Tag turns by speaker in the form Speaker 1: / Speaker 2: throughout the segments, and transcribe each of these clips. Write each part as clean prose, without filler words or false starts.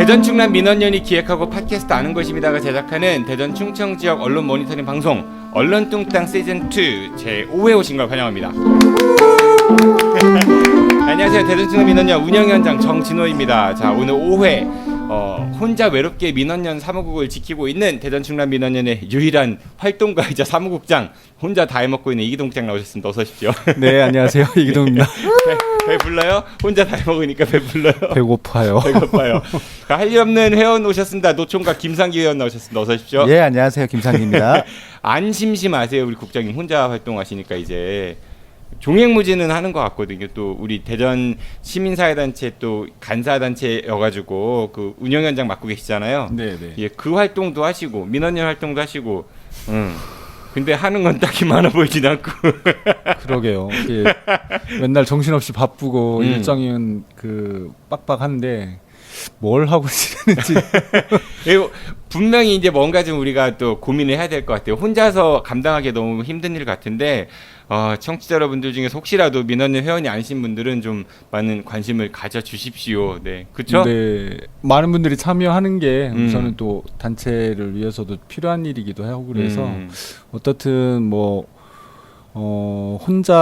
Speaker 1: 대전 충남 민원연이 기획하고 팟캐스트 아는 것입니다가 제작하는 대전 충청 지역 언론 모니터링 방송 언론뚱땅 시즌 2 제5회 오신 걸 환영합니다. 안녕하세요. 대전 충남 민원연 운영위원장 정진호입니다. 자, 오늘 5회 혼자 외롭게 민원연 사무국을 지키고 있는 대전 충남 민원연의 유일한 활동가이자 사무국장, 혼자 다 해먹고 있는 이기동 국장 나오셨습니다. 어서 오십시오.
Speaker 2: 네, 안녕하세요. 이기동입니다.
Speaker 1: 배 불러요? 혼자 다 해먹으니까 배 불러요?
Speaker 2: 배고파요.
Speaker 1: 배고파요. 할 일 없는 회원 오셨습니다. 노총각 김상기 회원 나오셨습니다. 어서 오십시오.
Speaker 3: 예, 안녕하세요. 김상기입니다.
Speaker 1: 안 심심하세요? 우리 국장님 혼자 활동하시니까 이제 종횡무진은 하는 것 같거든요. 또 우리 대전 시민사회단체 또 간사단체여가지고 그 운영위원장 맡고 계시잖아요.
Speaker 2: 네, 네.
Speaker 1: 예, 그 활동도 하시고 민원연 활동도 하시고. 근데 하는 건 딱히 많아 보이진 않고.
Speaker 2: 그러게요. 이게 맨날 정신없이 바쁘고
Speaker 1: 음.
Speaker 2: 일정은 그 빡빡한데 뭘 하고 지내는지.
Speaker 1: 그리고 분명히 이제 뭔가 좀 우리가 또 고민을 해야 될 것 같아요. 혼자서 감당하기 너무 힘든 일 같은데 청취자 여러분들 중에서 혹시라도 민원연 회원이 아니신 분들은 좀 많은 관심을 가져주십시오. 네, 그렇죠?
Speaker 2: 네, 많은 분들이 참여하는 게 우선은 또 단체를 위해서도 필요한 일이기도 하고 그래서 어떻든 뭐 혼자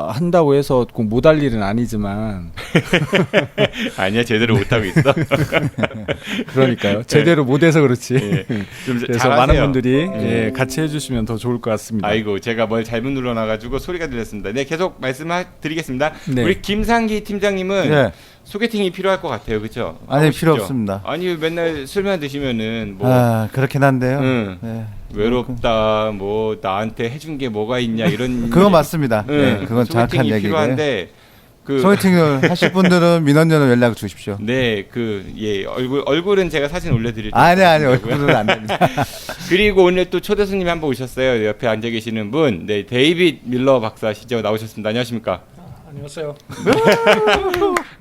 Speaker 2: 한다고 해서 꼭 못할 일은 아니지만
Speaker 1: 아니야, 제대로 못 하고 있어.
Speaker 2: 그러니까요. 제대로 못해서 그렇지.
Speaker 1: 예, 좀
Speaker 2: 그래서
Speaker 1: 잘하세요.
Speaker 2: 많은 분들이 예, 같이 해주시면 더 좋을 것 같습니다.
Speaker 1: 아이고, 제가 뭘 잘못 눌러놔가지고 소리가 들렸습니다. 네, 계속 말씀드리겠습니다.
Speaker 2: 네.
Speaker 1: 우리 김상기 팀장님은
Speaker 3: 네.
Speaker 1: 소개팅이 필요할 것 같아요, 그렇죠?
Speaker 3: 아니, 필요 없습니다.
Speaker 1: 아니, 맨날 술만 드시면은 뭐
Speaker 3: 그렇긴 한데요.
Speaker 1: 응.
Speaker 3: 네.
Speaker 1: 외롭다, 뭐 나한테 해준 게 뭐가 있냐 이런.
Speaker 3: 그거 맞습니다. 네, 그건 정확한
Speaker 1: 소개팅이
Speaker 3: 얘기고요.
Speaker 1: 필요한데 그
Speaker 3: 소개팅을 하실 분들은 민원연으로 연락 주십시오.
Speaker 1: 네, 얼굴은 제가 사진 올려드릴 테니까.
Speaker 3: 아니, 얼굴은 안 됩니다.
Speaker 1: 그리고 오늘 또 초대 손님이 한 분 오셨어요. 옆에 앉아 계시는 분, 네, 데이빗 밀러 박사시죠. 나오셨습니다. 안녕하십니까?
Speaker 4: 안녕하세요.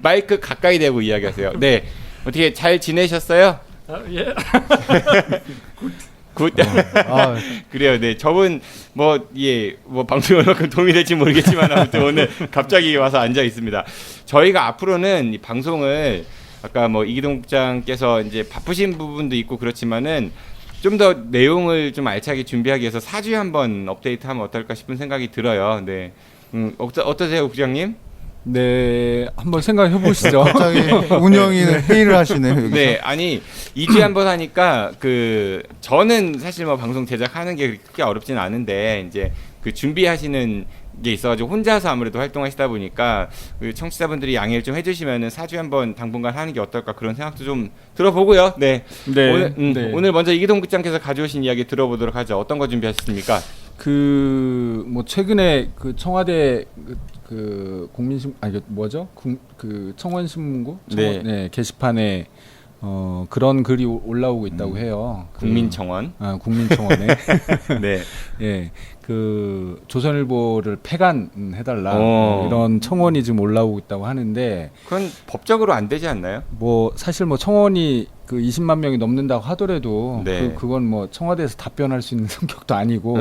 Speaker 1: 마이크 가까이 대고 이야기하세요. 네, 어떻게 잘 지내셨어요?
Speaker 4: 예.
Speaker 1: 굿.
Speaker 3: 아,
Speaker 1: 그래요. 네, 저분 뭐 방송에 얼마큼 도움이 될지 모르겠지만 아무튼 오늘 갑자기 와서 앉아 있습니다. 저희가 앞으로는 이 방송을 아까 뭐 이기동 국장께서 이제 바쁘신 부분도 있고 그렇지만은 좀 더 내용을 좀 알차게 준비하기 위해서 4주에 한번 업데이트하면 어떨까 싶은 생각이 들어요. 네, 어떠세요, 국장님?
Speaker 2: 네, 한번 생각해 보시죠.
Speaker 3: 갑자기 운영이 회의를 하시네요. 여기서.
Speaker 1: 네, 아니 2주에 한 번 하니까 저는 사실 뭐 방송 제작하는 게 그렇게 어렵진 않은데 이제 그 준비하시는 게 있어가지고 혼자서 아무래도 활동하시다 보니까 그 청취자분들이 양해를 좀 해주시면은 4주에 한 번 당분간 하는 게 어떨까 그런 생각도 좀 들어보고요. 네,
Speaker 2: 네,
Speaker 1: 오늘,
Speaker 2: 네.
Speaker 1: 오늘 먼저 이기동 국장께서 가져오신 이야기 들어보도록 하죠. 어떤 거 준비하셨습니까?
Speaker 2: 뭐 최근에 그 청와대 그 국민신 이게 뭐죠? 그 청원신문고
Speaker 1: 네.
Speaker 2: 게시판에 그런 글이 올라오고 있다고 해요.
Speaker 1: 국민청원.
Speaker 2: 국민청원에
Speaker 1: 네.
Speaker 2: 예, 그 조선일보를 폐간해달라
Speaker 1: 오.
Speaker 2: 이런 청원이 지금 올라오고 있다고 하는데
Speaker 1: 그건 법적으로 안 되지 않나요?
Speaker 2: 뭐 사실 뭐 청원이 그 20만 명이 넘는다고 하더라도
Speaker 1: 네.
Speaker 2: 그건 뭐 청와대에서 답변할 수 있는 성격도 아니고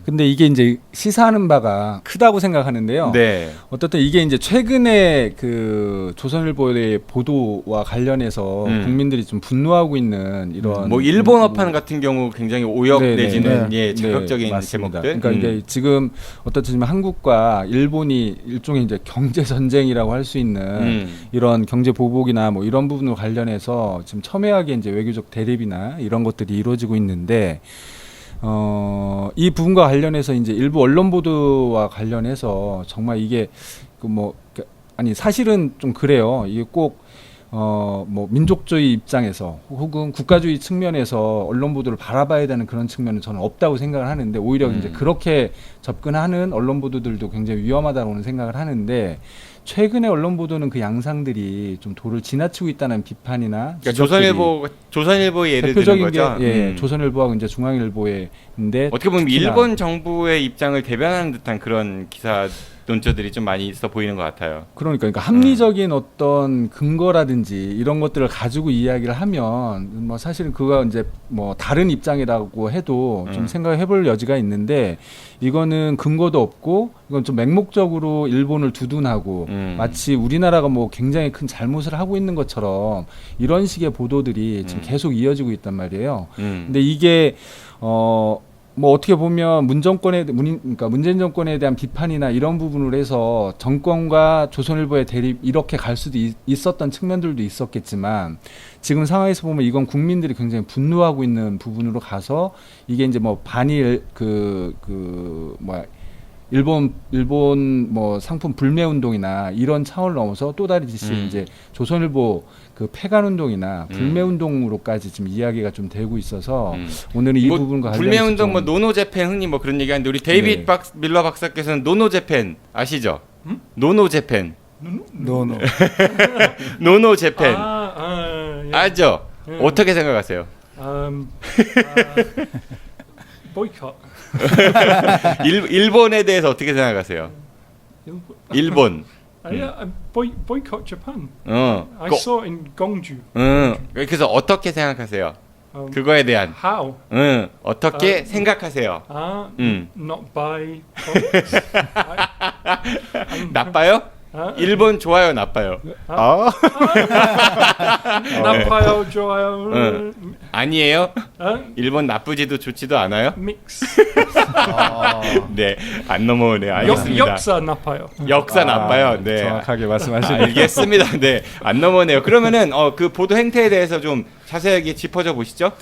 Speaker 2: 근데 이게 이제 시사하는 바가 크다고 생각하는데요.
Speaker 1: 네.
Speaker 2: 어떻든 이게 이제 최근에 그 조선일보의 보도와 관련해서 국민들이 좀 분노하고 있는 이런
Speaker 1: 뭐 일본 어판 같은 경우 굉장히 오역
Speaker 2: 네, 네,
Speaker 1: 내지는
Speaker 2: 네.
Speaker 1: 예, 자극적인
Speaker 2: 네, 맞습니다.
Speaker 1: 제목들.
Speaker 2: 그러니까 이게 지금 어떻든 한국과 일본이 일종의 이제 경제 전쟁이라고 할 수 있는 이런 경제 보복이나 뭐 이런 부분으로 관련해서 지금 첨예하게 이제 외교적 대립이나 이런 것들이 이루어지고 있는데 이 부분과 관련해서 이제 일부 언론 보도와 관련해서 정말 이게 아니 사실은 좀 그래요. 이게 꼭 뭐 민족주의 입장에서 혹은 국가주의 측면에서 언론 보도를 바라봐야 되는 그런 측면은 저는 없다고 생각을 하는데 오히려 이제 그렇게 접근하는 언론 보도들도 굉장히 위험하다고 생각을 하는데 최근에 언론 보도는 그 양상들이 좀 도를 지나치고 있다는 비판이나
Speaker 1: 그러니까 조선일보 예를 드는
Speaker 2: 대표적인
Speaker 1: 거죠.
Speaker 2: 게 조선일보하고 이제 중앙일보의 근데
Speaker 1: 어떻게 보면
Speaker 2: 특히나
Speaker 1: 일본 정부의 입장을 대변하는 듯한 그런 기사 논조들이 좀 많이 있어 보이는 것 같아요.
Speaker 2: 그러니까 합리적인 어떤 근거라든지 이런 것들을 가지고 이야기를 하면 뭐 사실은 그거 이제 뭐 다른 입장이라고 해도 좀 생각해볼 여지가 있는데 이거는 근거도 없고 이건 좀 맹목적으로 일본을 두둔하고 마치 우리나라가 뭐 굉장히 큰 잘못을 하고 있는 것처럼 이런 식의 보도들이 지금 계속 이어지고 있단 말이에요. 근데 이게 뭐 어떻게 보면 그러니까 문재인 정권에 대한 비판이나 이런 부분을 해서 정권과 조선일보의 대립 이렇게 갈 수도 있었던 측면들도 있었겠지만 지금 상황에서 보면 이건 국민들이 굉장히 분노하고 있는 부분으로 가서 이게 이제 뭐 반일 일본 뭐 상품 불매 운동이나 이런 차원을 넘어서 또 다르듯이 이제 조선일보 그 폐간 운동이나 불매 운동으로까지 지금 이야기가 좀 되고 있어서 오늘은 이
Speaker 1: 뭐
Speaker 2: 부분과
Speaker 1: 불매
Speaker 2: 관련해서
Speaker 1: 운동 뭐 노노 재팬 흔히 뭐 그런 얘기하는데 우리 데이비드 밀러 박사께서는 노노 재팬 아시죠? 노노 재팬.
Speaker 3: 노노.
Speaker 1: 노노 재팬.
Speaker 4: 예.
Speaker 1: 알죠? 어떻게 생각하세요?
Speaker 4: boycott.
Speaker 1: 일본에 대해서 어떻게 생각하세요? 일본.
Speaker 4: Boycott Japan.
Speaker 1: 어.
Speaker 4: I saw it in Gongju.
Speaker 1: 그래서 어떻게 생각하세요? 그거에 대한.
Speaker 4: How?
Speaker 1: 어떻게 생각하세요?
Speaker 4: Not buy products.
Speaker 1: 나빠요? 일본 좋아요, 나빠요?
Speaker 4: 나빠요, 좋아요.
Speaker 1: 아니에요? 일본 나쁘지도 좋지도 않아요?
Speaker 4: Mix.
Speaker 1: 네, 안 넘어오네요. 알겠습니다.
Speaker 4: 역사 나빠요.
Speaker 1: 역사 나빠요. 네,
Speaker 2: 정확하게 말씀하시네요.
Speaker 1: 알겠습니다. 네, 안 넘어오네요. 그러면은 그 보도 행태에 대해서 좀 자세하게 짚어줘 보시죠.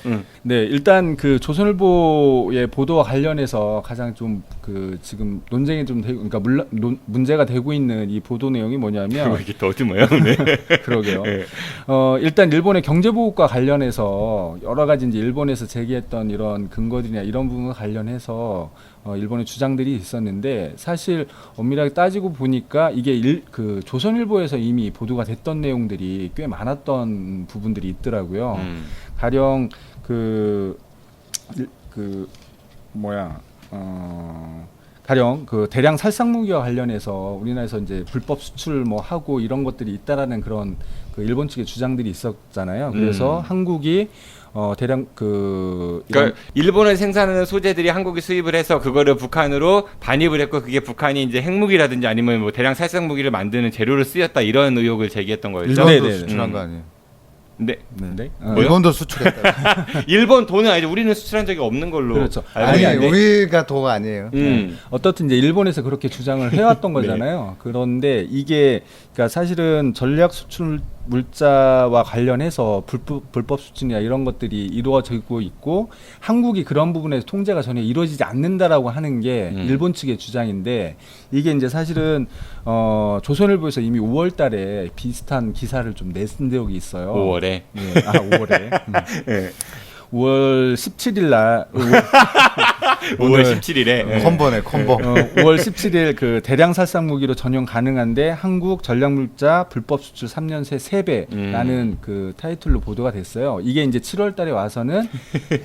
Speaker 2: 네, 일단 그 조선일보의 보도와 관련해서 가장 좀 그 지금 논쟁이 좀 되고, 그러니까 문제가 되고 있는 이 보도 내용이 뭐냐면
Speaker 1: 이게 더듬어요. 네.
Speaker 2: 그러게요.
Speaker 1: 네.
Speaker 2: 일단 일본의 경제 보복과 관련해서 여러 가지 이제 일본에서 제기했던 이런 근거들이나 이런 부분과 관련해서 일본의 주장들이 있었는데 사실 엄밀하게 따지고 보니까 이게 그 조선일보에서 이미 보도가 됐던 내용들이 꽤 많았던 부분들이 있더라고요. 가령 가령 그 대량 살상 무기와 관련해서 우리나라에서 이제 불법 수출 뭐 하고 이런 것들이 있다라는 그런 그 일본 측의 주장들이 있었잖아요. 그래서 한국이 대량
Speaker 1: 그러니까 일본을 생산하는 소재들이 한국이 수입을 해서 그거를 북한으로 반입을 했고 그게 북한이 이제 핵무기라든지 아니면 뭐 대량 살상 무기를 만드는 재료로 쓰였다 이런 의혹을 제기했던 거였죠.
Speaker 3: 일본도
Speaker 2: 네네.
Speaker 3: 수출한 거 아니에요?
Speaker 1: 네.
Speaker 2: 네.
Speaker 3: 일본도 수출했다.
Speaker 1: 일본 돈은 아니죠. 우리는 수출한 적이 없는 걸로.
Speaker 2: 그렇죠.
Speaker 1: 알고
Speaker 3: 아니,
Speaker 1: 있는데.
Speaker 3: 우리가 도가 아니에요.
Speaker 2: 어떻든 이제 일본에서 그렇게 주장을 해왔던 거잖아요. 그런데 이게 그러니까 사실은 전략 수출 물자와 관련해서 불법 수출이나 이런 것들이 이루어지고 있고 한국이 그런 부분에서 통제가 전혀 이루어지지 않는다라고 하는 게 일본 측의 주장인데 이게 이제 사실은 조선일보에서 이미 5월달에 비슷한 기사를 좀 낸 적이 있어요.
Speaker 1: 5월에.
Speaker 2: 네. 5월에.
Speaker 1: 네.
Speaker 2: 5월 17일 날
Speaker 1: 5월 17일에.
Speaker 3: 콤보네, 콤보.
Speaker 2: 5월 17일 그 대량 살상 무기로 전용 가능한데 한국 전략 물자 불법 수출 3년 새 3배라는 그 타이틀로 보도가 됐어요. 이게 이제 7월 달에 와서는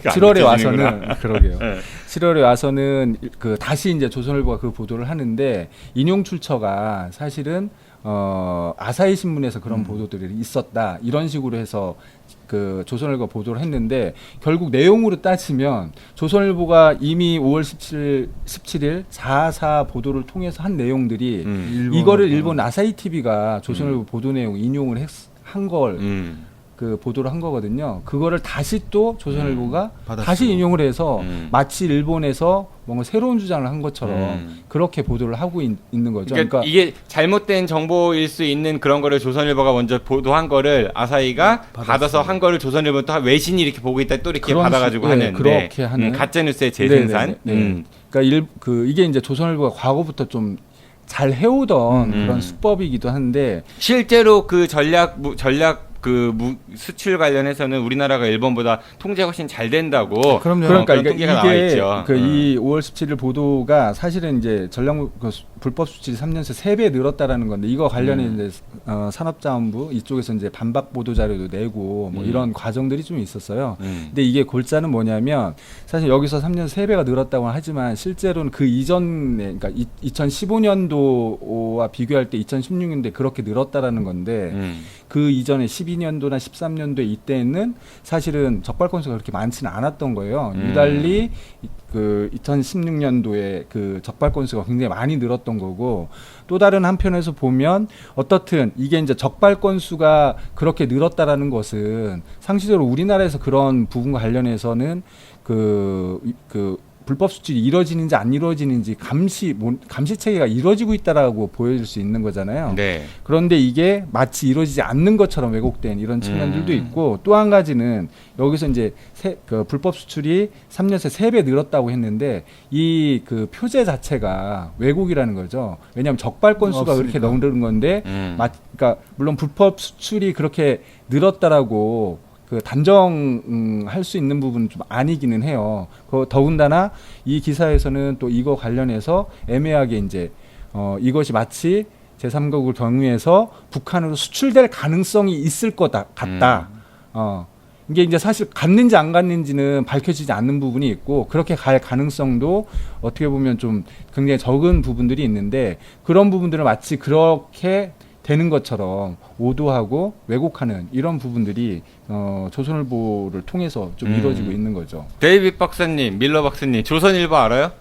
Speaker 2: 7월에 와서는 그러게요. 7월에 와서는 그 다시 이제 조선일보가 그 보도를 하는데 인용 출처가 사실은 아사히 신문에서 그런 보도들이 있었다 이런 식으로 해서 그 조선일보가 보도를 했는데 결국 내용으로 따지면 조선일보가 이미 5월 17일 4.4 보도를 통해서 한 내용들이 이거를 일본 아사히 TV가 조선일보 보도 내용 인용을 한 걸 그 보도를 한 거거든요. 그거를 다시 또 조선일보가 다시 인용을 해서 마치 일본에서 뭔가 새로운 주장을 한 것처럼 그렇게 보도를 하고 있는 거죠.
Speaker 1: 그러니까 이게 잘못된 정보일 수 있는 그런 거를 조선일보가 먼저 보도한 거를 아사히가 받아서 한 거를 조선일보 또 외신이 이렇게 보고 있다 또 이렇게 받아가지고 하는
Speaker 2: 그렇게 하는
Speaker 1: 가짜 뉴스의 재생산.
Speaker 2: 그러니까 이게 이제 조선일보가 과거부터 좀 잘 해오던 그런 수법이기도 한데
Speaker 1: 실제로 그 전략 수출 관련해서는 우리나라가 일본보다 통제가 훨씬 잘 된다고.
Speaker 3: 그럼요.
Speaker 2: 그러니까
Speaker 1: 그런 통계가 나와
Speaker 2: 이게
Speaker 1: 있죠.
Speaker 2: 이 5월 17일 보도가 사실은 이제 전략 불법 수출이 3년 새 3배 늘었다라는 건데 이거 관련해 이제 산업자원부 이쪽에서 이제 반박 보도 자료도 내고 뭐 이런 과정들이 좀 있었어요. 근데 이게 골자는 뭐냐면 사실 여기서 3년 3배가 늘었다고 하지만 실제로는 그 이전에 그러니까 2015년도와 비교할 때 2016년도에 그렇게 늘었다라는 건데 그 이전에 12년도나 13년도에 이때는 사실은 적발 건수가 그렇게 많지는 않았던 거예요. 유달리 그 2016년도에 그 적발 건수가 굉장히 많이 늘었던 거고 또 다른 한편에서 보면 어떻든 이게 이제 적발 건수가 그렇게 늘었다라는 것은 상시적으로 우리나라에서 그런 부분과 관련해서는 그 불법 수출이 이루어지는지 안 이루어지는지 감시 체계가 이루어지고 있다라고 보여줄 수 있는 거잖아요.
Speaker 1: 네.
Speaker 2: 그런데 이게 마치 이루어지지 않는 것처럼 왜곡된 이런 측면들도 있고 또 한 가지는 여기서 이제 그 불법 수출이 3년 새 3배 늘었다고 했는데 이 그 표제 자체가 왜곡이라는 거죠. 왜냐하면 적발 건수가 그렇게 늘은 건데 그러니까 물론 불법 수출이 그렇게 늘었다라고 그 단정할 수 있는 부분은 좀 아니기는 해요. 더군다나 이 기사에서는 또 이거 관련해서 애매하게 이제 이것이 마치 제3국을 경유해서 북한으로 수출될 가능성이 있을 것 같다. 이게 이제 사실 갔는지 안 갔는지는 밝혀지지 않는 부분이 있고 그렇게 갈 가능성도 어떻게 보면 좀 굉장히 적은 부분들이 있는데 그런 부분들을 마치 그렇게 되는 것처럼 오도하고 왜곡하는 이런 부분들이 조선일보를 통해서 좀 이루어지고 있는 거죠.
Speaker 1: 데이빗 박사님, 밀러 박사님, 조선일보 알아요?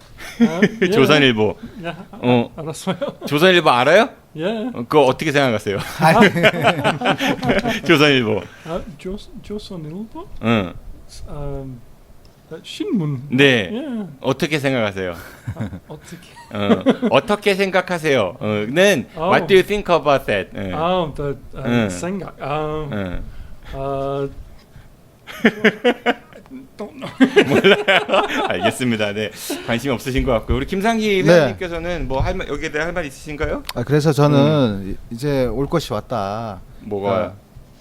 Speaker 4: 예.
Speaker 1: 조선일보.
Speaker 4: 예. 알았어요.
Speaker 1: 조선일보 알아요?
Speaker 4: 예.
Speaker 1: 그거 어떻게 생각하세요? 조선일보.
Speaker 4: 조선일보?
Speaker 1: 응.
Speaker 4: 신문.
Speaker 1: 네.
Speaker 4: 예.
Speaker 1: 어떻게 생각하세요?
Speaker 4: 어떻게?
Speaker 1: 어떻게 생각하세요? 는 What do you think about that?
Speaker 4: 생각.
Speaker 1: 알겠습니다. 네, 관심 없으신 것 같고요. 우리 김상기
Speaker 3: 네.
Speaker 1: 회원님께서는 뭐 여기에 대해 할 말 있으신가요?
Speaker 3: 그래서 저는 이제 올 것이 왔다.
Speaker 1: 뭐가?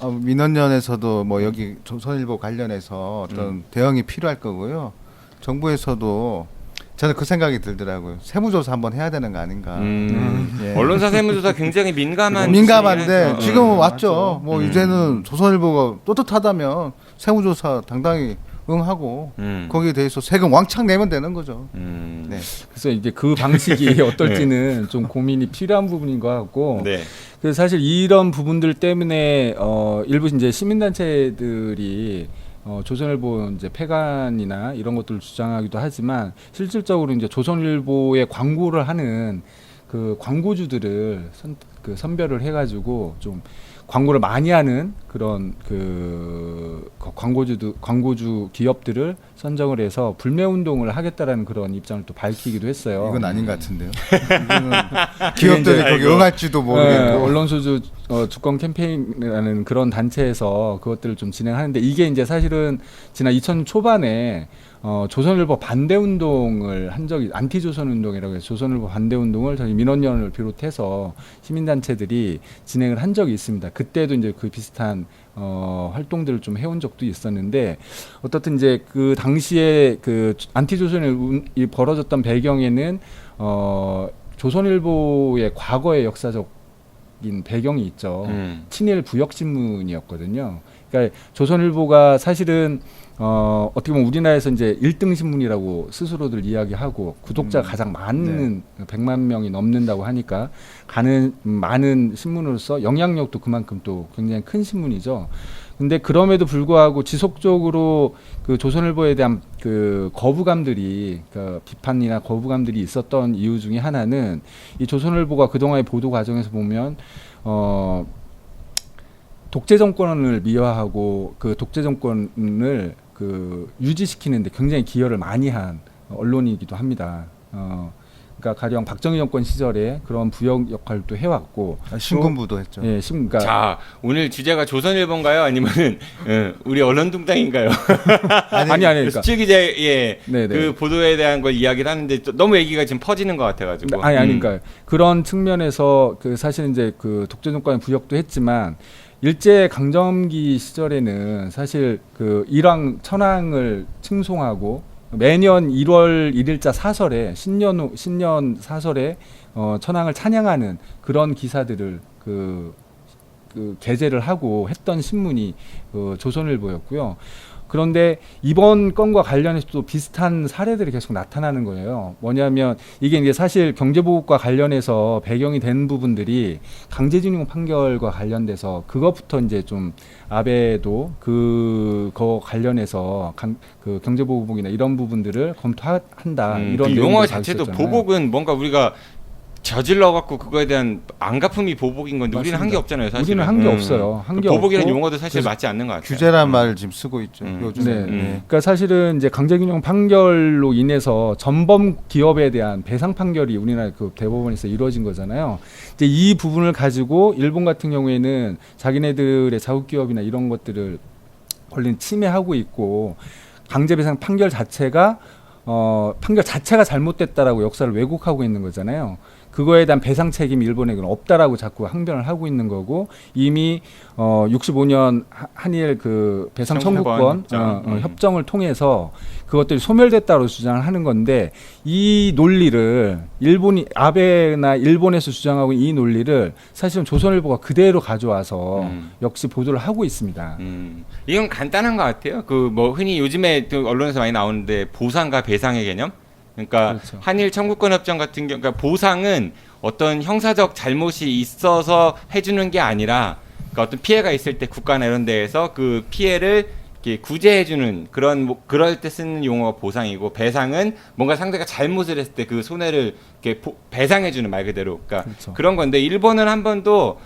Speaker 3: 민원연에서도 뭐 여기 조선일보 관련해서 어떤 대응이 필요할 거고요. 정부에서도 저는 그 생각이 들더라고요. 세무조사 한번 해야 되는 거 아닌가. 예.
Speaker 1: 언론사 세무조사 굉장히 민감한데
Speaker 3: 민감한데 지금은 왔죠.
Speaker 2: 맞죠.
Speaker 3: 뭐 이제는 조선일보가 떳떳하다면 세무조사 당당히 응하고 거기에 대해서 세금 왕창 내면 되는 거죠. 네.
Speaker 2: 그래서 이제 그 방식이 어떨지는 좀 고민이 필요한 부분인 것 같고
Speaker 1: 네.
Speaker 2: 그래서 사실 이런 부분들 때문에 일부 이제 시민단체들이 조선일보 이제 폐간이나 이런 것들을 주장하기도 하지만 실질적으로 이제 조선일보에 광고를 하는 그 광고주들을 선별을 해가지고 좀 광고를 많이 하는 그런 그 광고주 기업들을 선정을 해서 불매 운동을 하겠다라는 그런 입장을 또 밝히기도 했어요.
Speaker 3: 이건 아닌 것 같은데요. 기업들이 거기 응할지도 모르겠고.
Speaker 2: 네, 언론소주 주권 캠페인이라는 그런 단체에서 그것들을 좀 진행하는데 이게 이제 사실은 지난 2000년 초반에 조선일보 반대 운동을 한 적이 안티조선 운동이라고 해서 조선일보 반대 운동을 저희 민원연을 비롯해서 시민단체들이 진행을 한 적이 있습니다. 그때도 이제 그 비슷한 활동들을 좀 해온 적도 있었는데 어떻든 이제 그 당시에 그 안티조선이 벌어졌던 배경에는 조선일보의 과거의 역사적인 배경이 있죠. 친일 부역신문이었거든요. 그러니까 조선일보가 사실은 어떻게 보면 우리나라에서 이제 1등 신문이라고 스스로들 이야기하고 구독자가 가장 많은 100만 명이 넘는다고 하니까 많은 신문으로서 영향력도 그만큼 또 굉장히 큰 신문이죠. 근데 그럼에도 불구하고 지속적으로 그 조선일보에 대한 그 거부감들이 그 비판이나 거부감들이 있었던 이유 중에 하나는 이 조선일보가 그동안의 보도 과정에서 보면 독재 정권을 미화하고 그 독재 정권을 그 유지시키는데 굉장히 기여를 많이 한 언론이기도 합니다. 그러니까 가령 박정희 정권 시절에 그런 부역 역할도 해왔고
Speaker 3: 신군부도 했죠.
Speaker 2: 예, 그러니까
Speaker 1: 자, 오늘 주제가 조선일보인가요? 아니면은 우리 언론둥당인가요?
Speaker 2: 아니 그러니까
Speaker 1: 수출 기자의
Speaker 2: 네네.
Speaker 1: 그 보도에 대한 걸 이야기를 하는데 너무 얘기가 지금 퍼지는 것 같아가지고.
Speaker 2: 아니 그러니까 그런 측면에서 그 사실 이제 그 독재 정권의 부역도 했지만. 일제 강점기 시절에는 사실 그 일왕 천황을 칭송하고 매년 1월 1일자 사설에 신년 사설에 천황을 찬양하는 그런 기사들을 게재를 하고 했던 신문이 조선일보였고요. 그런데 이번 건과 관련해서 또 비슷한 사례들이 계속 나타나는 거예요. 뭐냐면 이게 이제 사실 경제보복과 관련해서 배경이 된 부분들이 강제징용 판결과 관련돼서 그것부터 이제 좀 아베도 그거 관련해서 그 경제보복이나 이런 부분들을 검토한다. 이런
Speaker 1: 그 용어
Speaker 2: 내용들을
Speaker 1: 자체도
Speaker 2: 밝혔잖아요.
Speaker 1: 보복은 뭔가 우리가 저질러 갖고 그거에 대한 안갚음이 보복인 건데 우리는 한 게
Speaker 2: 맞습니다.
Speaker 1: 없잖아요. 사실
Speaker 2: 우리는 한 게 없어요. 한 게
Speaker 1: 보복이라는
Speaker 2: 없고
Speaker 1: 용어도 사실 맞지 않는 것 같아요.
Speaker 3: 규제란 말을 지금 쓰고 있죠.
Speaker 1: 음.
Speaker 3: 요즘.
Speaker 2: 네. 그러니까 사실은 이제 강제징용 판결로 인해서 전범 기업에 대한 배상 판결이 우리나라 그 대법원에서 이루어진 거잖아요. 이제 이 부분을 가지고 일본 같은 경우에는 자기네들의 자국 기업이나 이런 것들을 권리는 침해하고 있고 강제 배상 판결 자체가 잘못됐다라고 역사를 왜곡하고 있는 거잖아요. 그거에 대한 배상 책임이 일본에게는 없다라고 자꾸 항변을 하고 있는 거고 이미 65년 한일 그 배상 청구권 협정을 통해서 그것들이 소멸됐다고 주장을 하는 건데 이 논리를 아베나 일본에서 주장하고 이 논리를 사실은 조선일보가 그대로 가져와서 역시 보도를 하고 있습니다.
Speaker 1: 이건 간단한 것 같아요. 그 뭐 흔히 요즘에 또 언론에서 많이 나오는데 보상과 배상의 개념. 그러니까
Speaker 2: 그렇죠.
Speaker 1: 한일 청구권 협정 같은 경우, 그러니까 보상은 어떤 형사적 잘못이 있어서 해주는 게 아니라, 그러니까 어떤 피해가 있을 때 국가나 이런 데에서 그 피해를 이렇게 구제해주는 그런 그럴 때 쓰는 용어가 보상이고, 배상은 뭔가 상대가 잘못을 했을 때 그 손해를 이렇게 배상해주는 말 그대로, 그러니까
Speaker 2: 그렇죠.
Speaker 1: 그런 건데 일본은 한 번도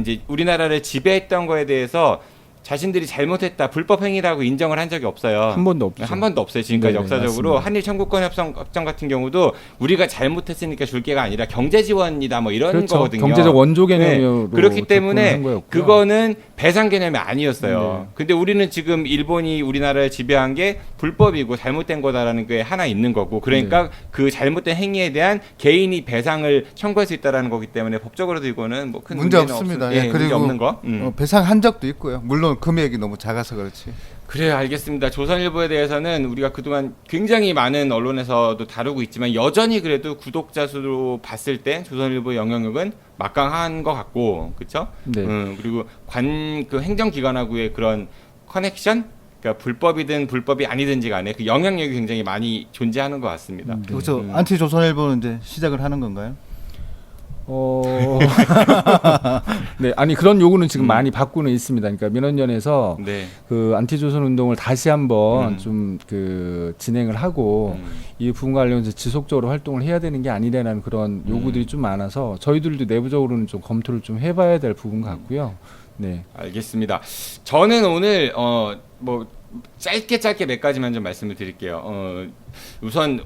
Speaker 1: 이제 우리나라를 지배했던 거에 대해서 자신들이 잘못했다, 불법 행위라고 인정을 한 적이 없어요.
Speaker 2: 한 번도 없죠.
Speaker 1: 한 번도 없어요. 지금까지
Speaker 2: 네네,
Speaker 1: 역사적으로
Speaker 2: 맞습니다.
Speaker 1: 한일 청구권 협정 같은 경우도 우리가 잘못했으니까 줄 게가 아니라 경제 지원이다 뭐 이런
Speaker 2: 그렇죠.
Speaker 1: 거거든요.
Speaker 2: 경제적 원조 개념으로
Speaker 1: 그렇기 때문에
Speaker 2: 접근한 거였고요.
Speaker 1: 그거는 배상 개념이 아니었어요.
Speaker 2: 네.
Speaker 1: 근데 우리는 지금 일본이 우리나라를 지배한 게 불법이고 잘못된 거다라는 게 하나 있는 거고, 그러니까
Speaker 2: 네.
Speaker 1: 그 잘못된 행위에 대한 개인이 배상을 청구할 수 있다라는 거기 때문에 법적으로도 이거는 뭐 큰
Speaker 3: 문제 없습니다. 예,
Speaker 1: 문제
Speaker 3: 그리고
Speaker 1: 없는 거.
Speaker 3: 배상한 적도 있고요. 물론 금액이 너무 작아서 그렇지.
Speaker 1: 그래요, 알겠습니다. 조선일보에 대해서는 우리가 그동안 굉장히 많은 언론에서도 다루고 있지만 여전히 그래도 구독자 수로 봤을 때 조선일보의 영향력은 막강한 것 같고, 그렇죠?
Speaker 2: 네.
Speaker 1: 그리고 그 행정기관하고의 그런 커넥션, 그러니까 불법이든 불법이 아니든지 간에 그 영향력이 굉장히 많이 존재하는 것 같습니다.
Speaker 3: 그래서 안티 조선일보는 이제 시작을 하는 건가요?
Speaker 2: 네, 아니 그런 요구는 지금 많이 받고는 있습니다. 그러니까 민원연에서
Speaker 1: 네.
Speaker 2: 그 안티조선 운동을 다시 한번 좀 그 진행을 하고 이 부분과 관련해서 지속적으로 활동을 해야 되는 게 아니라는 그런 요구들이 좀 많아서 저희들도 내부적으로는 좀 검토를 좀 해봐야 될 부분 같고요. 네,
Speaker 1: 알겠습니다. 저는 오늘 뭐 짧게 몇 가지만 좀 말씀을 드릴게요. 우선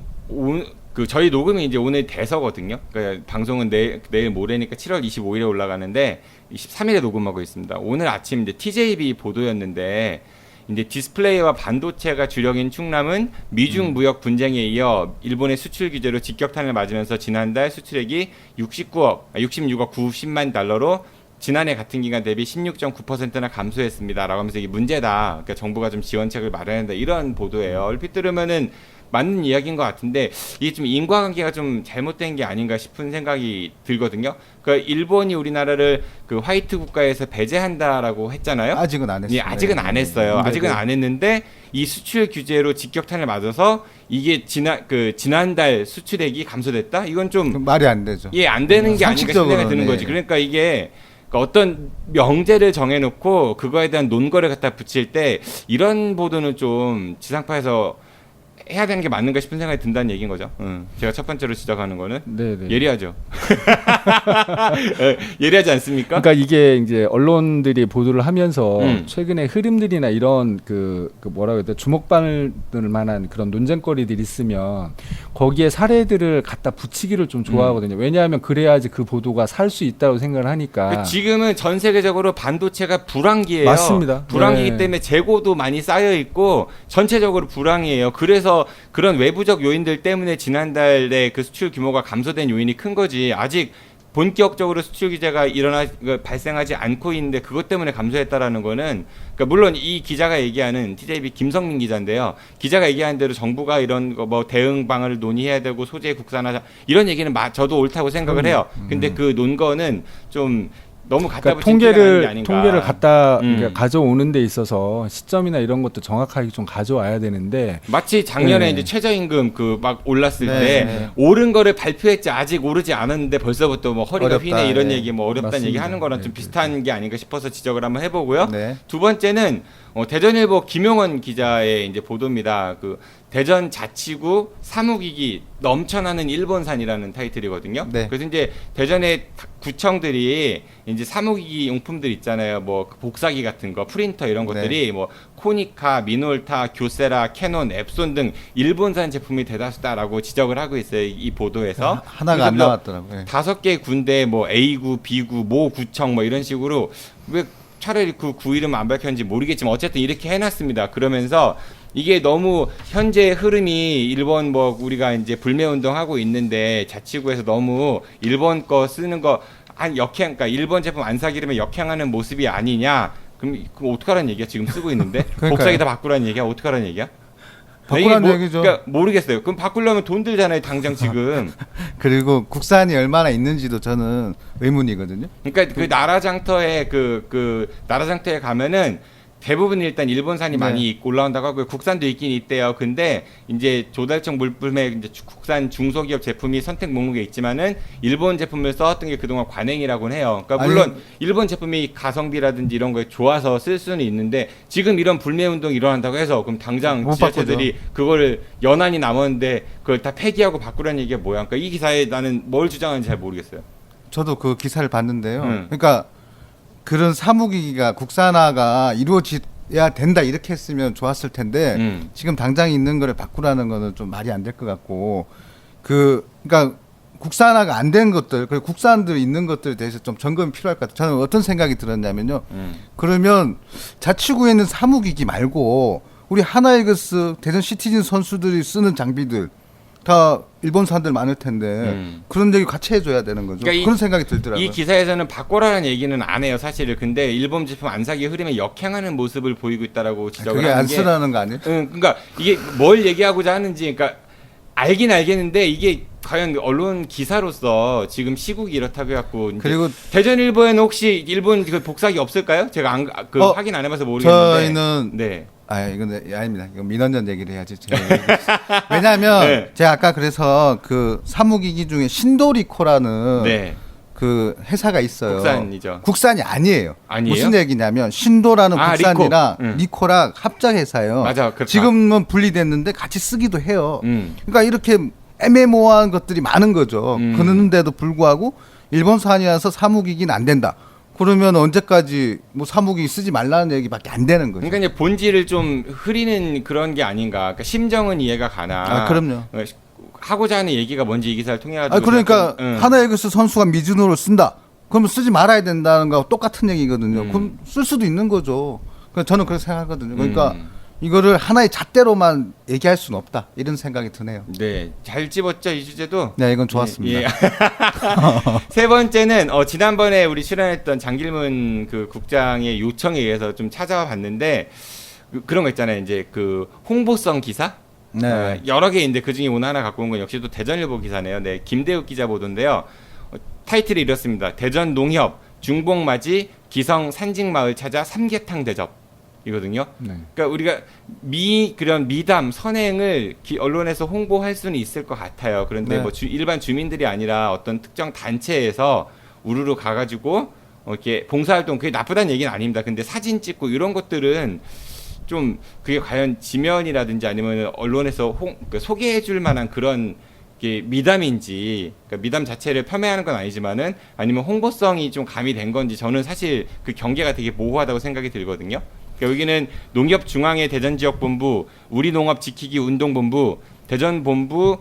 Speaker 1: 저희 녹음이 이제 오늘 돼서거든요. 그러니까 방송은 내일 모레니까 7월 25일에 올라가는데 23일에 녹음하고 있습니다. 오늘 아침 이제 TJB 보도였는데 이제 디스플레이와 반도체가 주력인 충남은 미중 무역 분쟁에 이어 일본의 수출 규제로 직격탄을 맞으면서 지난달 수출액이 66억 90만 달러로 지난해 같은 기간 대비 16.9%나 감소했습니다라고 하면서 이게 문제다. 그러니까 정부가 좀 지원책을 마련한다. 이런 보도예요. 얼핏 들으면은 맞는 이야기인 것 같은데 이게 좀 인과관계가 좀 잘못된 게 아닌가 싶은 생각이 들거든요. 그러니까 일본이 우리나라를 그 화이트 국가에서 배제한다라고 했잖아요.
Speaker 3: 아직은 안 했어요.
Speaker 1: 예, 아직은 안 했어요. 아직은 안 했는데 이 수출 규제로 직격탄을 맞아서 이게 지난달 수출액이 감소됐다? 이건 좀
Speaker 3: 말이 안 되죠.
Speaker 1: 예, 안 되는 게 아닌가 싶은 생각이 드는
Speaker 3: 네.
Speaker 1: 거지. 그러니까 이게 어떤 명제를 정해놓고 그거에 대한 논거를 갖다 붙일 때 이런 보도는 좀 지상파에서 해야 되는 게 맞는가 싶은 생각이 든다는 얘기인 거죠. 제가 첫 번째로 지적하는 거는
Speaker 2: 네.
Speaker 1: 예리하죠. 예리하지 않습니까?
Speaker 2: 그러니까 이게 이제 언론들이 보도를 하면서 최근의 흐름들이나 이런 그 뭐라고 해야 돼 주목받을 만한 그런 논쟁거리들이 있으면 거기에 사례들을 갖다 붙이기를 좀 좋아하거든요. 왜냐하면 그래야지 그 보도가 살 수 있다고 생각을 하니까.
Speaker 1: 지금은 전 세계적으로 반도체가 불황기예요.
Speaker 2: 맞습니다.
Speaker 1: 불황기이기
Speaker 2: 네.
Speaker 1: 때문에 재고도 많이 쌓여 있고 전체적으로 불황이에요. 그래서 그런 외부적 요인들 때문에 지난달에 그 수출 규모가 감소된 요인이 큰 거지. 아직 본격적으로 수출 규제가 발생하지 않고 있는데 그것 때문에 감소했다라는 거는 그러니까 물론 이 기자가 얘기하는 TJB 김성민 기자인데요. 기자가 얘기하는 대로 정부가 이런 거 뭐 대응 방안을 논의해야 되고 소재 국산화자 이런 얘기는 저도 옳다고 생각을 해요. 근데 그 논거는 좀 너무 갖다
Speaker 2: 그러니까
Speaker 1: 붙인 게 아닌가.
Speaker 2: 통계를 갖다 그러니까 가져오는 데 있어서 시점이나 이런 것도 정확하게 좀 가져와야 되는데
Speaker 1: 마치 작년에
Speaker 2: 네.
Speaker 1: 이제 최저임금 그 막 올랐을
Speaker 3: 네,
Speaker 1: 때
Speaker 3: 네.
Speaker 1: 오른 거를 발표했지 아직 오르지 않았는데 벌써부터 뭐 허리가
Speaker 3: 어렵다,
Speaker 1: 휘네 이런
Speaker 3: 네.
Speaker 1: 얘기 뭐 어렵다는
Speaker 2: 맞습니다.
Speaker 1: 얘기 하는 거랑 좀
Speaker 2: 네,
Speaker 1: 비슷한 게 아닌가 싶어서 지적을 한번 해보고요.
Speaker 3: 네.
Speaker 1: 두 번째는 대전일보 김용원 기자의 이제 보도입니다. 그 대전 자치구 사무기기 넘쳐나는 일본산이라는 타이틀이거든요.
Speaker 3: 네.
Speaker 1: 그래서 이제 대전의 구청들이 이제 사무기기 용품들 있잖아요. 뭐 복사기 같은 거, 프린터 이런 것들이 뭐 코니카, 미놀타, 교세라, 캐논, 앱손 등 일본산 제품이 대다수다라고 지적을 하고 있어요. 이 보도에서.
Speaker 3: 하나가 안 나왔더라고요. 네.
Speaker 1: 5개 군데 뭐 A구, B구, 모 구청 뭐 이런 식으로 왜 차라리 그 구 이름 안 밝혔는지 모르겠지만 어쨌든 이렇게 해놨습니다. 그러면서 이게 너무 현재 흐름이 일본 뭐 우리가 이제 불매 운동하고 있는데 자치구에서 너무 일본 거 쓰는 거 한 역행, 그러니까 일본 제품 안 사기르면 역행하는 모습이 아니냐? 그럼 어떡하라는 얘기야? 지금 쓰고 있는데 복사기 다 바꾸라는 얘기야? 어떡하라는 얘기야?
Speaker 3: 바꾸라는
Speaker 1: 이게
Speaker 3: 얘기죠.
Speaker 1: 그러니까 모르겠어요. 그럼 바꾸려면 돈 들잖아요, 당장 지금.
Speaker 3: 그리고 국산이 얼마나 있는지도 저는 의문이거든요.
Speaker 1: 그러니까 그 나라장터에 그 나라장터에 가면은 대부분 일단 일본산이
Speaker 3: 네.
Speaker 1: 많이 올라온다고 하고요. 국산도 있긴 있대요. 근데 이제 조달청 물품에 이제 국산 중소기업 제품이 선택 목록에 있지만은 일본 제품을 써왔던 게 그동안 관행이라고는 해요. 그러니까 물론
Speaker 3: 아니,
Speaker 1: 일본 제품이 가성비라든지 이런 거에 좋아서 쓸 수는 있는데 지금 이런 불매 운동이 일어난다고 해서 그럼 당장
Speaker 3: 못
Speaker 1: 지자체들이 그거를 연한이 남았는데 그걸 다 폐기하고 바꾸라는 얘기가 뭐야? 그러니까 이 기사에 나는 뭘 주장하는지 잘 모르겠어요.
Speaker 3: 저도 그 기사를 봤는데요. 그러니까 그런 사무기기가 국산화가 이루어져야 된다 이렇게 했으면 좋았을 텐데 지금 당장 있는 거를 바꾸라는 거는 좀 말이 안 될 것 같고 그러니까 국산화가 안 된 것들 그리고 국산들 있는 것들에 대해서 좀 점검이 필요할 것 같아요. 저는 어떤 생각이 들었냐면요. 그러면 자치구에 있는 사무기기 말고 우리 하나이글스 대전 시티즌 선수들이 쓰는 장비들 다 일본산들 많을 텐데 그런 얘기 같이 해줘야 되는 거죠.
Speaker 1: 그러니까
Speaker 3: 그런 생각이 들더라고요.
Speaker 1: 이 기사에서는 바꿔라는 얘기는 안 해요, 사실을. 근데 일본 제품 안 사기 흐름에 역행하는 모습을 보이고 있다라고 지적을
Speaker 3: 그게
Speaker 1: 하는
Speaker 3: 안
Speaker 1: 게.
Speaker 3: 쓰라는 거 아니에요?
Speaker 1: 그러니까 이게 뭘 얘기하고자 하는지, 그러니까 알긴 알겠는데 이게 과연 언론 기사로서 지금 시국이 이렇다고 해갖고 이제
Speaker 3: 그리고
Speaker 1: 대전일보에는 혹시 일본 그 복사기 없을까요? 제가 확인 안 해봐서 모르겠는데.
Speaker 3: 저희는
Speaker 1: 네.
Speaker 3: 이건 아닙니다. 이건 민원전 얘기를 해야지. 왜냐하면
Speaker 1: 네.
Speaker 3: 제가 아까 그래서 그 사무기기 중에 신도리코라는
Speaker 1: 네.
Speaker 3: 그 회사가 있어요.
Speaker 1: 국산이죠.
Speaker 3: 국산이 아니에요.
Speaker 1: 아니에요?
Speaker 3: 무슨 얘기냐면 신도라는 국산이랑
Speaker 1: 리코.
Speaker 3: 니코랑 합작 회사예요.
Speaker 1: 맞아, 그렇다.
Speaker 3: 지금은 분리됐는데 같이 쓰기도 해요.
Speaker 1: 음.
Speaker 3: 그러니까 이렇게 애매모호한 것들이 많은 거죠. 그런데도 불구하고 일본산이라서 사무기기는 안 된다. 그러면 언제까지 뭐 사무기기 쓰지 말라는 얘기밖에 안 되는 거죠.
Speaker 1: 그러니까 이제 본질을 좀 흐리는 그런 게 아닌가. 그러니까 심정은 이해가 가나.
Speaker 3: 그럼요.
Speaker 1: 하고자 하는 얘기가 뭔지 이 기사를 통해 가지고.
Speaker 3: 그러니까 하나에그스 선수가 미즈노를 쓴다. 그러면 쓰지 말아야 된다는 거하고 똑같은 얘기거든요. 그럼 쓸 수도 있는 거죠. 그러니까 저는 그렇게 생각하거든요. 그러니까 이거를 하나의 잣대로만 얘기할 수는 없다. 이런 생각이 드네요.
Speaker 1: 네, 잘 집었죠 이 주제도.
Speaker 3: 네, 이건 좋았습니다.
Speaker 1: 예. 세 번째는 지난번에 우리 출연했던 장길문 그 국장의 요청에 의해서 좀 찾아와 봤는데 그런 거 있잖아요. 이제 그 홍보성 기사.
Speaker 3: 네.
Speaker 1: 여러 개인데 그 중에 오늘 하나 갖고 온 건 역시 또 대전일보 기사네요. 네, 김대욱 기자 보도인데요. 타이틀이 이렇습니다. 대전 농협 중복맞이 기성 산직마을 찾아 삼계탕 대접. 이거든요.
Speaker 2: 네.
Speaker 1: 그러니까 우리가 그런 미담 선행을 언론에서 홍보할 수는 있을 것 같아요. 그런데
Speaker 3: 네.
Speaker 1: 뭐 일반 주민들이 아니라 어떤 특정 단체에서 우르르 가가지고 이렇게 봉사활동 그게 나쁘다는 얘기는 아닙니다. 근데 사진 찍고 이런 것들은 좀 그게 과연 지면이라든지 아니면 언론에서 소개해줄 만한 그런 게 미담인지, 그러니까 미담 자체를 폄훼하는 건 아니지만은 아니면 홍보성이 좀 가미된 건지 저는 사실 그 경계가 되게 모호하다고 생각이 들거든요. 그러니까 여기는 농협중앙회 대전지역본부, 우리농업지키기 운동본부, 대전본부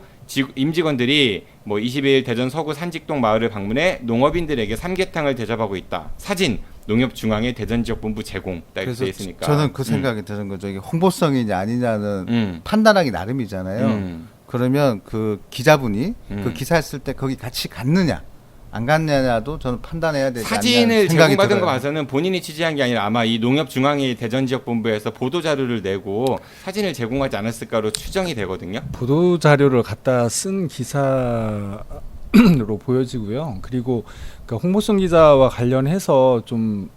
Speaker 1: 임직원들이 뭐 20일 대전 서구 산직동 마을을 방문해 농업인들에게 삼계탕을 대접하고 있다. 사진 농협중앙회 대전지역본부 제공 딱 이렇게 돼 있으니까.
Speaker 3: 저는 그 생각이 드는 거죠. 이게 홍보성이냐 아니냐는 판단하기 나름이잖아요. 그러면 그 기자분이 그 기사를 쓸 때 거기 같이 갔느냐 안 갔냐도 저는 판단해야 되지 않나
Speaker 1: 사진을
Speaker 3: 생각이
Speaker 1: 제공받은
Speaker 3: 들어요.
Speaker 1: 거 봐서는 본인이 취재한 게 아니라 아마 이 농협중앙회 대전지역본부에서 보도 자료를 내고 사진을 제공하지 않았을까로 추정이 되거든요.
Speaker 2: 보도 자료를 갖다 쓴 기사로 보여지고요. 그리고 그 홍보성 기자와 관련해서 좀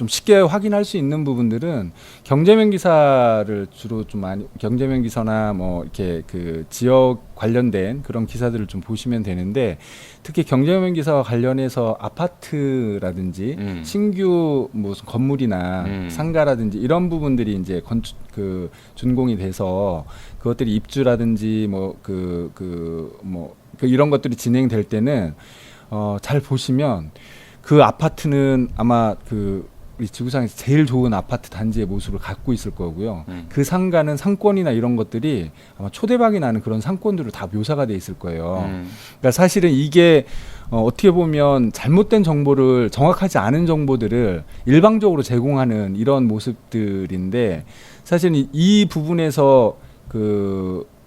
Speaker 2: 쉽게 확인할 수 있는 부분들은 경제면 기사를 주로 좀 많이 경제면 기사나 뭐 이렇게 그 지역 관련된 그런 기사들을 좀 보시면 되는데 특히 경제면 기사와 관련해서 아파트라든지 신규 무슨 건물이나 상가라든지 이런 부분들이 이제 준공이 돼서 그것들이 입주라든지 이런 것들이 진행될 때는 잘 보시면 그 아파트는 아마 우리 지구상에서 제일 좋은 아파트 단지의 모습을 갖고 있을 거고요. 그 상가는 상권이나 이런 것들이 아마 초대박이 나는 그런 상권들로 다 묘사가 돼 있을 거예요. 그러니까 사실은 이게 어떻게 보면 잘못된 정보를 정확하지 않은 정보들을 일방적으로 제공하는 이런 모습들인데 사실은 이 부분에서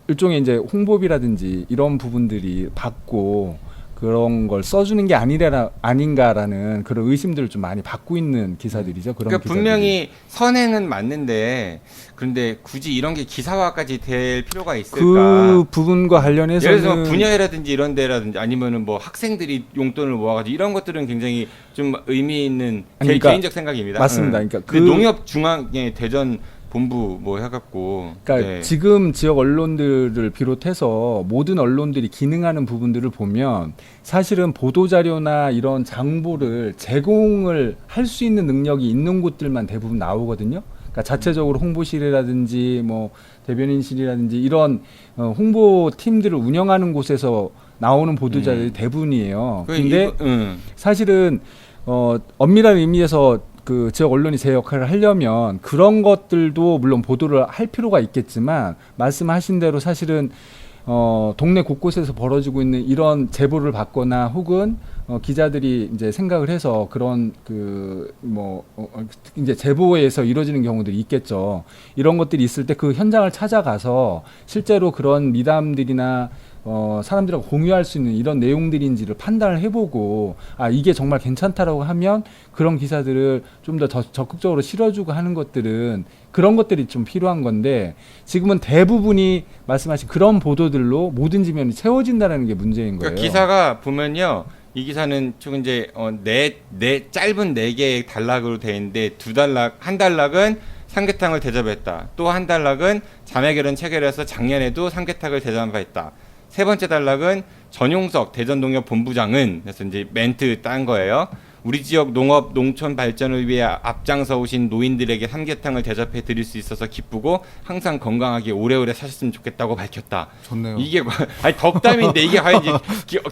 Speaker 2: 일종의 이제 홍보비라든지 이런 부분들이 받고 그런 걸 써주는 게 아닌가라는 그런 의심들을 좀 많이 받고 있는 기사들이죠. 그런
Speaker 1: 그러니까
Speaker 2: 기사들이.
Speaker 1: 분명히 선행은 맞는데 그런데 굳이 이런 게 기사화까지 될 필요가 있을까?
Speaker 2: 그 부분과 관련해서는
Speaker 1: 예를 들어서 분야회라든지 이런 데라든지 아니면은 뭐 학생들이 용돈을 모아가지고 이런 것들은 굉장히 좀 의미 있는
Speaker 2: 그러니까
Speaker 1: 개인적 생각입니다.
Speaker 2: 맞습니다. 그러니까
Speaker 1: 그 농협중앙회 대전 본부 뭐 해갖고
Speaker 2: 그러니까
Speaker 1: 네.
Speaker 2: 지금 지역 언론들을 비롯해서 모든 언론들이 기능하는 부분들을 보면 사실은 보도자료나 이런 정보를 제공을 할 수 있는 능력이 있는 곳들만 대부분 나오거든요. 그러니까 자체적으로 홍보실이라든지 뭐 대변인실이라든지 이런 홍보팀들을 운영하는 곳에서 나오는 보도자료들이 대부분이에요. 근데 사실은 엄밀한 의미에서 그 지역 언론이 제 역할을 하려면 그런 것들도 물론 보도를 할 필요가 있겠지만 말씀하신 대로 사실은 동네 곳곳에서 벌어지고 있는 이런 제보를 받거나 혹은 기자들이 이제 생각을 해서 그런 이제 제보에서 이루어지는 경우들이 있겠죠. 이런 것들이 있을 때 그 현장을 찾아가서 실제로 그런 미담들이나 사람들하고 공유할 수 있는 이런 내용들인지를 판단을 해보고 이게 정말 괜찮다라고 하면 그런 기사들을 좀 더 적극적으로 실어주고 하는 것들은 그런 것들이 좀 필요한 건데 지금은 대부분이 말씀하신 그런 보도들로 모든 지면이 채워진다는 게 문제인 거예요.
Speaker 1: 그러니까 기사가 보면요. 이 기사는 총 이제 짧은 4개의 단락으로 되어 있는데 한 단락은 삼계탕을 대접했다. 또 한 단락은 자매결연 체결해서 작년에도 삼계탕을 대접했다. 세 번째 단락은 전용석 대전농협본부장은 그래서 이제 멘트 딴 거예요. 우리 지역 농업 농촌 발전을 위해 앞장서 오신 노인들에게 삼계탕을 대접해 드릴 수 있어서 기쁘고 항상 건강하게 오래오래 사셨으면 좋겠다고 밝혔다.
Speaker 3: 좋네요.
Speaker 1: 이게 덕담인데 이게 과연 이제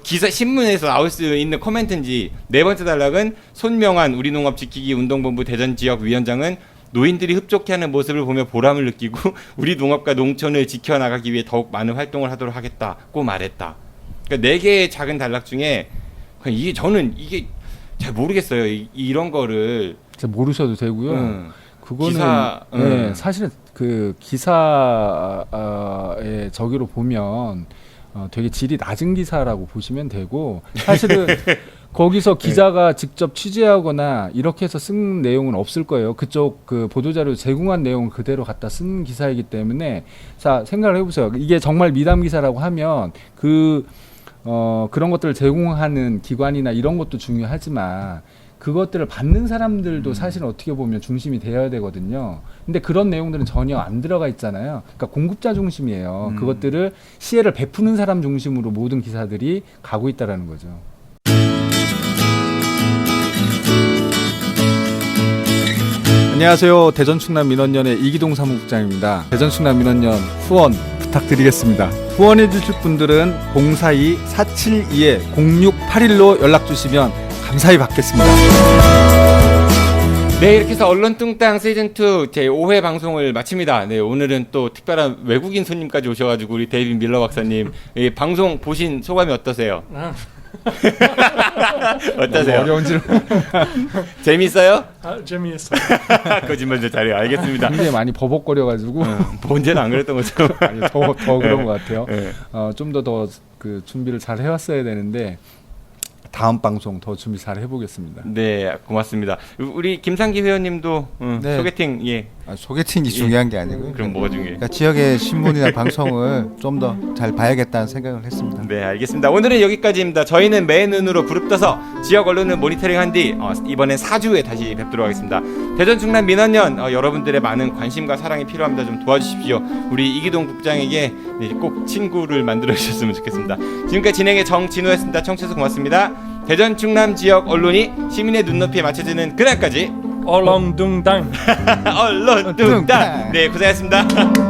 Speaker 1: 기사 신문에서 나올 수 있는 코멘트인지. 네 번째 단락은 손명환 우리 농업 지키기 운동본부 대전 지역 위원장은 노인들이 흡족해하는 모습을 보며 보람을 느끼고 우리 농업과 농촌을 지켜나가기 위해 더욱 많은 활동을 하도록 하겠다고 말했다. 그러니까 4개의 작은 단락 중에 저는 이게 잘 모르겠어요. 이런 거를
Speaker 2: 모르셔도 되고요. 그거는 사실은 그 기사의 저기로 보면 되게 질이 낮은 기사라고 보시면 되고 사실은 거기서 기자가 직접 취재하거나 이렇게 해서 쓴 내용은 없을 거예요. 그쪽 그 보도자료 제공한 내용을 그대로 갖다 쓴 기사이기 때문에 자 생각을 해보세요. 이게 정말 미담 기사라고 하면 그런 것들을 제공하는 기관이나 이런 것도 중요하지만 그것들을 받는 사람들도 사실 어떻게 보면 중심이 되어야 되거든요. 근데 그런 내용들은 전혀 안 들어가 있잖아요. 그러니까 공급자 중심이에요. 그것들을 시혜를 베푸는 사람 중심으로 모든 기사들이 가고 있다라는 거죠. 안녕하세요. 대전충남민원연의 이기동 사무국장입니다. 대전충남민원연 후원 부탁드리겠습니다. 후원해 주실 분들은 042-472-0681로 연락 주시면 감사히 받겠습니다.
Speaker 1: 네, 이렇게 해서 언론 뚱땅 시즌2 제5회 방송을 마칩니다. 네, 오늘은 또 특별한 외국인 손님까지 오셔가지고 우리 데이빗 밀러 박사님 방송 보신 소감이 어떠세요? 어떠세요?
Speaker 2: 어려운 질문.
Speaker 1: 재밌어요?
Speaker 4: 재미있어요.
Speaker 1: 거짓말 좀 잘해요. 알겠습니다.
Speaker 2: 굉장히 많이 버벅거려가지고
Speaker 1: 언제는 안 그랬던 것처럼.
Speaker 2: 더 그런 것 같아요.
Speaker 1: 네.
Speaker 2: 좀 더 그 준비를 잘 해왔어야 되는데 다음 방송 더 준비 잘 해보겠습니다.
Speaker 1: 네, 고맙습니다. 우리 김상기 회원님도
Speaker 3: 네.
Speaker 1: 소개팅 예.
Speaker 3: 소개팅이 중요한 게 아니고요.
Speaker 1: 그럼 뭐가 중요해?
Speaker 3: 그러니까 지역의 신문이나 방송을 좀 더 잘 봐야겠다는 생각을 했습니다.
Speaker 1: 네, 알겠습니다. 오늘은 여기까지입니다. 저희는 매의 눈으로 부릅떠서 지역 언론을 모니터링한 뒤 이번엔 4주에 다시 뵙도록 하겠습니다. 대전 충남 민원연 여러분들의 많은 관심과 사랑이 필요합니다. 좀 도와주십시오. 우리 이기동 국장에게 꼭 친구를 만들어 주셨으면 좋겠습니다. 지금까지 진행의 정진우였습니다. 청취해서 고맙습니다. 대전 충남 지역 언론이 시민의 눈높이에 맞춰지는 그날까지
Speaker 4: 얼렁둥당.
Speaker 1: 언론 뚱땅. 네, 고생하셨습니다.